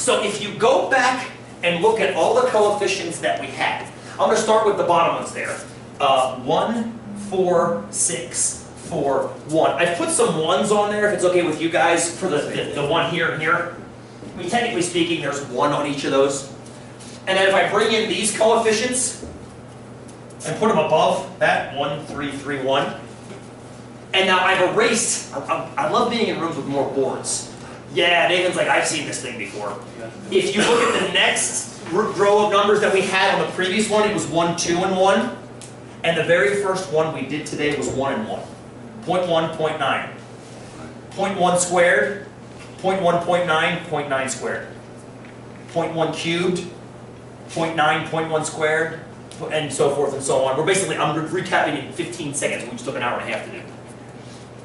So if you go back and look at all the coefficients that we had, I'm going to start with the bottom ones there. 1, 4, 6, 4, 1. I've put some ones on there if it's okay with you guys for the one here and here. I mean, technically speaking, there's 1 on each of those. And then if I bring in these coefficients and put them above that, 1, 3, 3, 1. And now I've erased, I love being in rooms with more boards. Yeah, Nathan's like, I've seen this thing before. If you look at the next row of numbers that we had on the previous one, it was 1, 2, and 1. And the very first one we did today was 1 and 1. 0.1, 0.9. 0.1 squared, 0.1, 0.9, 0.9 squared. 0.1 cubed, 0.9, 0.1 squared, and so forth and so on. I'm recapping in 15 seconds, which took an hour and a half to do.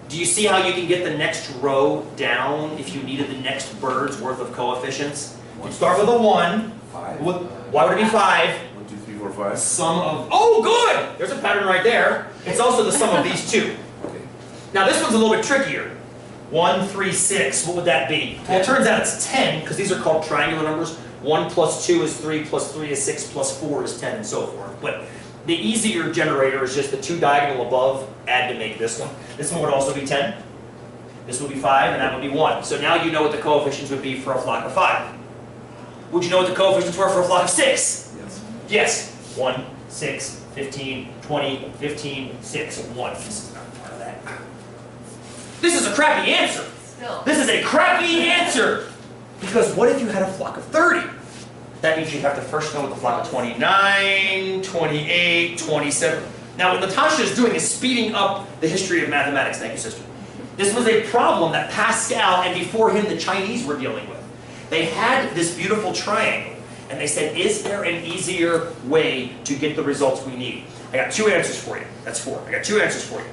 Do you see how you can get the next row down if you needed the next bird's worth of coefficients? You'd start with a 1. 5. Why would it be 5? 1, 2, 3, 4, 5. Sum of, oh good! There's a pattern right there. It's also the sum of these two. Okay. Now this one's a little bit trickier. 1, 3, 6, what would that be? Well, it turns out it's 10, because these are called triangular numbers. 1 plus 2 is 3, plus 3 is 6, plus 4 is 10, and so forth. But the easier generator is just the 2 diagonal above, add to make this one. This one would also be 10. This would be 5, and that would be 1. So now you know what the coefficients would be for a flock of 5. Would you know what the coefficients were for a flock of 6? Yes. Yes. 1, 6, 15, 20, 15, 6, 1. This is not part of that. This is a crappy answer. Still. This is a crappy answer. Because what if you had a flock of 30? That means you have to first know what the flock of 29, 28, 27. Now what Natasha is doing is speeding up the history of mathematics. Thank you, sister. This was a problem that Pascal and before him the Chinese were dealing with. They had this beautiful triangle and they said, is there an easier way to get the results we need? I got 2 answers for you. That's 4. I got 2 answers for you.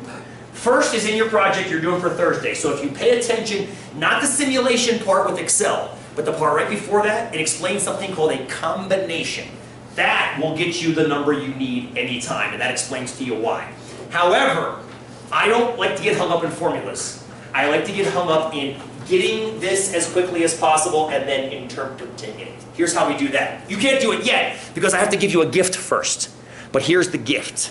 First is in your project you're doing for Thursday. So if you pay attention, not the simulation part with Excel, but the part right before that, it explains something called a combination. That will get you the number you need anytime, and that explains to you why. However, I don't like to get hung up in formulas. I like to get hung up in getting this as quickly as possible and then interpreting it. Here's how we do that. You can't do it yet, because I have to give you a gift first. But here's the gift.